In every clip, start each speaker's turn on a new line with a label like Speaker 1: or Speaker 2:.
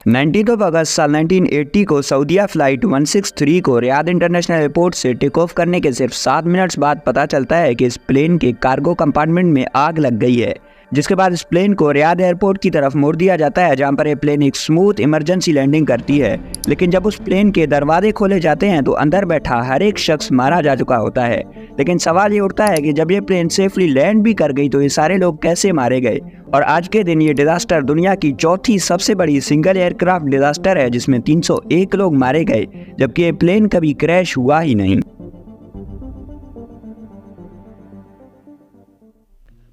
Speaker 1: 19 अगस्त साल 1980 को सऊदीया फ्लाइट 163 को रियाद इंटरनेशनल एयरपोर्ट से टेक ऑफ करने के सिर्फ 7 मिनट्स बाद पता चलता है कि इस प्लेन के कार्गो कंपार्टमेंट में आग लग गई है, जिसके बाद इस प्लेन को रियाद एयरपोर्ट की तरफ मोड़ दिया जाता है, जहां पर यह प्लेन एक स्मूथ इमरजेंसी लैंडिंग करती है। लेकिन जब उस प्लेन के दरवाजे खोले जाते हैं तो अंदर बैठा हर एक शख्स मारा जा चुका होता है। लेकिन सवाल ये उठता है कि जब ये प्लेन सेफली लैंड भी कर गई तो ये सारे लोग कैसे मारे गए। और आज के दिन ये डिजास्टर दुनिया की चौथी सबसे बड़ी सिंगल एयरक्राफ्ट डिजास्टर है, जिसमें 301 लोग मारे गए, जबकि ये प्लेन कभी क्रैश हुआ ही नहीं।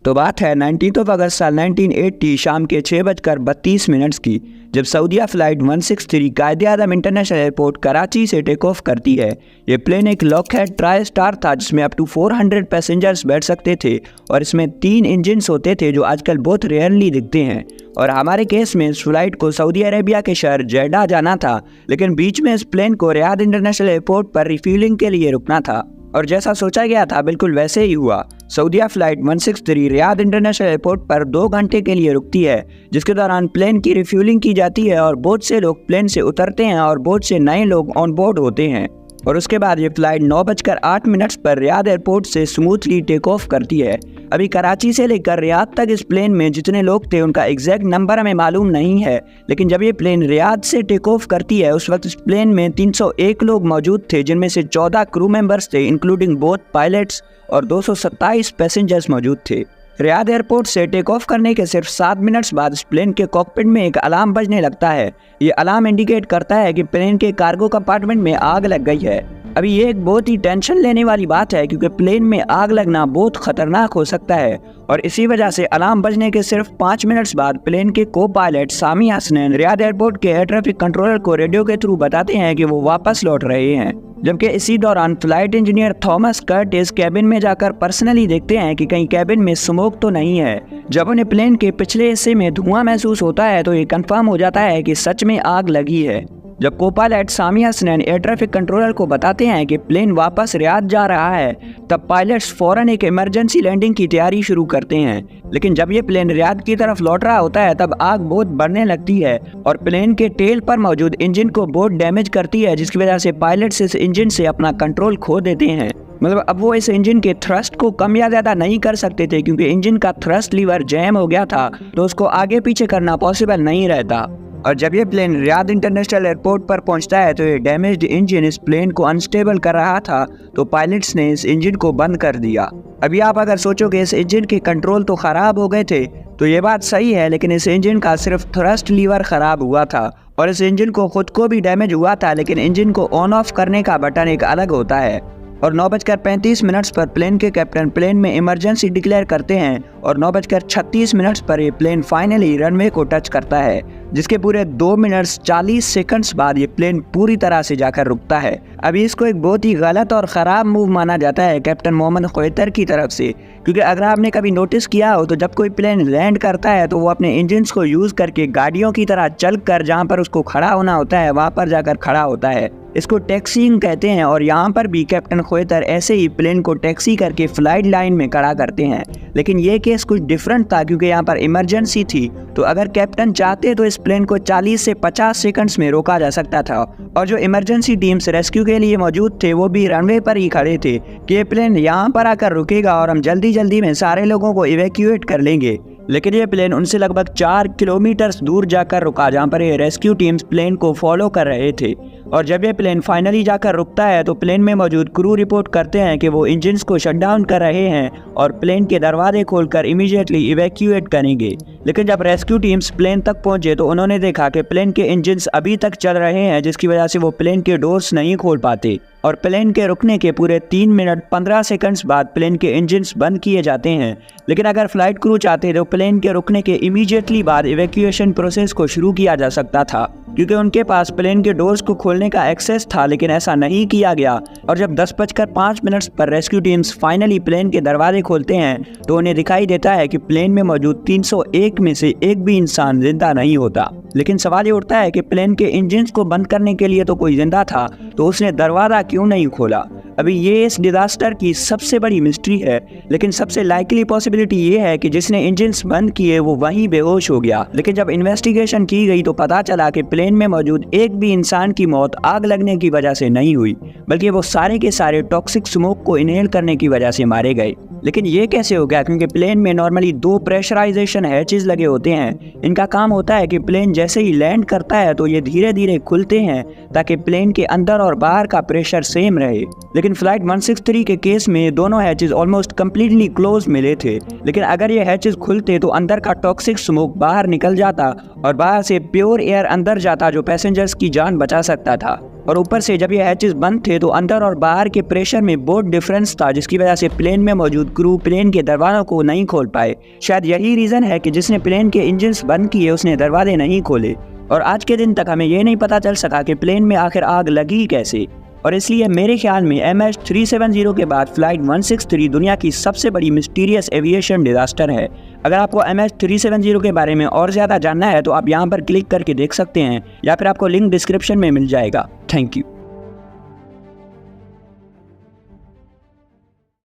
Speaker 1: तो बात है 19 अगस्त साल 1980 शाम के 6:32 की, जब सऊदीया फ्लाइट 163 कायदे-आज़म इंटरनेशनल एयरपोर्ट कराची से टेक ऑफ करती है। ये प्लेन एक लॉकहेड ट्राई स्टार था, जिसमें अप टू 400 पैसेंजर्स बैठ सकते थे और इसमें 3 इंजन्स होते थे जो आजकल बहुत रेयरली दिखते हैं। और हमारे केस में इस फ्लाइट को सऊदी अरेबिया के शहर जेड्डा जाना था, लेकिन बीच में इस प्लेन को रियाद इंटरनेशनल एयरपोर्ट पर रिफ्यूलिंग के लिए रुकना था। और जैसा सोचा गया था बिल्कुल वैसे ही हुआ। सऊदीया फ्लाइट 163 रियाद इंटरनेशनल एयरपोर्ट पर 2 घंटे के लिए रुकती है, जिसके दौरान प्लेन की रिफ्यूलिंग की जाती है और बहुत से लोग प्लेन से उतरते हैं और बहुत से नए लोग ऑन बोर्ड होते हैं। और उसके बाद ये फ्लाइट 9:08 पर रियाद एयरपोर्ट से स्मूथली टेक ऑफ करती है। अभी कराची से लेकर रियाद तक इस प्लेन में जितने लोग थे उनका एग्जैक्ट नंबर हमें मालूम नहीं है, लेकिन जब ये प्लेन रियाद से टेक ऑफ करती है उस वक्त इस प्लेन में 301 लोग मौजूद थे, जिनमें से 14 क्रू मेंबर्स थे इंक्लूडिंग बोथ पायलट्स, और 227 पैसेंजर्स मौजूद थे। रियाद एयरपोर्ट से टेक ऑफ करने के सिर्फ 7 मिनट्स बाद इस प्लेन के कॉकपिट में एक अलार्म बजने लगता है। ये अलार्म इंडिकेट करता है कि प्लेन के कार्गो कंपार्टमेंट में आग लग गई है। अभी ये एक बहुत ही टेंशन लेने वाली बात है, क्योंकि प्लेन में आग लगना बहुत खतरनाक हो सकता है। और इसी वजह से अलार्म बजने के सिर्फ 5 मिनट्स बाद प्लेन के को पायलट सामी हसनैन रियाद एयरपोर्ट के एयर ट्रैफिक कंट्रोलर को रेडियो के थ्रू बताते हैं कि वो वापस लौट रहे हैं। जबकि इसी दौरान flight engineer Thomas Curtis cabin में जाकर पर्सनली देखते हैं कि कहीं कैबिन में स्मोक तो नहीं है। जब उन्हें प्लेन के पिछले हिस्से में धुआं महसूस होता है तो ये कंफर्म हो जाता है कि सच में आग लगी है। जब को पायलट सामी हसनैन एयर ट्रैफिक कंट्रोलर को बताते हैं कि प्लेन वापस रियाद जा रहा है, तब पायलट्स फौरन एक इमरजेंसी लैंडिंग की तैयारी शुरू करते हैं। लेकिन जब ये प्लेन रियाद की तरफ लौट रहा होता है तब आग बहुत बढ़ने लगती है और प्लेन के टेल पर मौजूद इंजन को बहुत डैमेज करती है, जिसकी वजह से पायलट्स इस इंजन से अपना कंट्रोल खो देते हैं। मतलब अब वो इस इंजन के थ्रस्ट को कम या ज़्यादा नहीं कर सकते थे, क्योंकि इंजन का थ्रस्ट लीवर जैम हो गया था, तो उसको आगे पीछे करना पॉसिबल नहीं रहता। और जब ये प्लेन रियाद इंटरनेशनल एयरपोर्ट पर पहुंचता है तो ये डैमेज्ड इंजन इस प्लेन को अनस्टेबल कर रहा था, तो पायलट्स ने इस इंजन को बंद कर दिया। अभी आप अगर सोचो कि इस इंजन के कंट्रोल तो ख़राब हो गए थे, तो ये बात सही है, लेकिन इस इंजन का सिर्फ थ्रस्ट लीवर ख़राब हुआ था और इस इंजन को खुद को भी डैमेज हुआ था, लेकिन इंजन को ऑन ऑफ करने का बटन एक अलग होता है। और 9:35 पर प्लेन के कैप्टन प्लेन में इमरजेंसी डिक्लेयर करते हैं और 9:36 पर ये प्लेन फाइनली रनवे को टच करता है, जिसके पूरे 2 मिनट 40 सेकंड्स बाद ये प्लेन पूरी तरह से जाकर रुकता है। अभी इसको एक बहुत ही गलत और ख़राब मूव माना जाता है कैप्टन मोहम्मद ख्वेतर की तरफ से, क्योंकि अगर आपने कभी नोटिस किया हो तो जब कोई प्लेन लैंड करता है तो वो अपने इंजन्स को यूज़ करके गाड़ियों की तरह चल कर जहाँ पर उसको खड़ा होना होता है वहाँ पर जाकर खड़ा होता है। इसको टैक्सीइंग कहते हैं और यहाँ पर भी कैप्टन ख्वेतर ऐसे ही प्लेन को टैक्सी करके फ्लाइट लाइन में खड़ा करते हैं। लेकिन ये केस कुछ डिफरेंट था, क्योंकि यहाँ पर इमरजेंसी थी, तो अगर कैप्टन चाहते तो इस प्लेन को 40 से 50 सेकंड्स में रोका जा सकता था। और जो इमरजेंसी टीम्स रेस्क्यू के लिए मौजूद थे वो भी रनवे पर ही खड़े थे कि ये प्लेन यहाँ पर आकर रुकेगा और हम जल्दी में सारे लोगों को इवैक्यूएट कर लेंगे। लेकिन ये प्लेन उनसे लगभग 4 किलोमीटर दूर जाकर रुका, जहाँ पर ये रेस्क्यू टीम्स प्लेन को फॉलो कर रहे थे। और जब ये प्लेन फाइनली जाकर रुकता है तो प्लेन में मौजूद क्रू रिपोर्ट करते हैं कि वो इंजन्स को शट डाउन कर रहे हैं और प्लेन के दरवाजे खोलकर इमीडिएटली इवैक्यूएट करेंगे। लेकिन जब रेस्क्यू टीम्स प्लेन तक पहुंचे तो उन्होंने देखा कि प्लेन के इंजन्स अभी तक चल रहे हैं, जिसकी वजह से वो प्लेन के डोर्स नहीं खोल पाते। और प्लेन के रुकने के पूरे 3 मिनट 15 सेकंड्स बाद प्लेन के इंजन्स बंद किए जाते हैं। लेकिन अगर फ्लाइट क्रू चाहते तो प्लेन के रुकने के इमीडिएटली बाद इवैक्यूएशन प्रोसेस को शुरू किया जा सकता था, क्योंकि उनके पास प्लेन के डोर्स को खोलने का एक्सेस था, लेकिन ऐसा नहीं किया गया। और जब 10:05 पर रेस्क्यू टीम्स फाइनली प्लेन के दरवाजे खोलते हैं तो उन्हें दिखाई देता है कि प्लेन में मौजूद 301 में से एक भी इंसान जिंदा नहीं होता। लेकिन सवाल ये उठता है कि प्लेन के इंजन्स को बंद करने के लिए तो कोई जिंदा था, तो उसने दरवाज़ा क्यों नहीं खोला। अभी ये इस डिजास्टर की सबसे बड़ी मिस्ट्री है, लेकिन सबसे लाइकली पॉसिबिलिटी ये है कि जिसने इंजन्स बंद किए वो वहीं बेहोश हो गया। लेकिन जब इन्वेस्टिगेशन की गई तो पता चला कि प्लेन में मौजूद एक भी इंसान की मौत आग लगने की वजह से नहीं हुई, बल्कि वो सारे के सारे टॉक्सिक स्मोक को इनहेल करने की वजह से मारे गए। लेकिन ये कैसे हो गया? क्योंकि प्लेन में नॉर्मली 2 प्रेशराइजेशन हैचेस लगे होते हैं। इनका काम होता है कि प्लेन जैसे ही लैंड करता है तो ये धीरे धीरे खुलते हैं ताकि प्लेन के अंदर और बाहर का प्रेशर सेम रहे। लेकिन फ्लाइट 163 के केस में दोनों हैचेस ऑलमोस्ट कम्प्लीटली क्लोज मिले थे। लेकिन अगर ये हैचेस खुलते तो अंदर का टॉक्सिक स्मोक बाहर निकल जाता और बाहर से प्योर एयर अंदर जाता, जो पैसेंजर्स की जान बचा सकता था। और ऊपर से जब ये हैचेस बंद थे तो अंदर और बाहर के प्रेशर में बहुत डिफरेंस था, जिसकी वजह से प्लेन में मौजूद क्रू प्लेन के दरवाज़ों को नहीं खोल पाए। शायद यही रीज़न है कि जिसने प्लेन के इंजन्स बंद किए उसने दरवाजे नहीं खोले। और आज के दिन तक हमें ये नहीं पता चल सका कि प्लेन में आखिर आग लगी कैसे। और इसलिए मेरे ख्याल में MH370 के बाद फ्लाइट 163 दुनिया की सबसे बड़ी मिस्टीरियस एविएशन डिजास्टर है। अगर आपको MH370 के बारे में और ज़्यादा जानना है तो आप यहाँ पर क्लिक करके देख सकते हैं, या फिर आपको लिंक डिस्क्रिप्शन में मिल जाएगा। Thank you.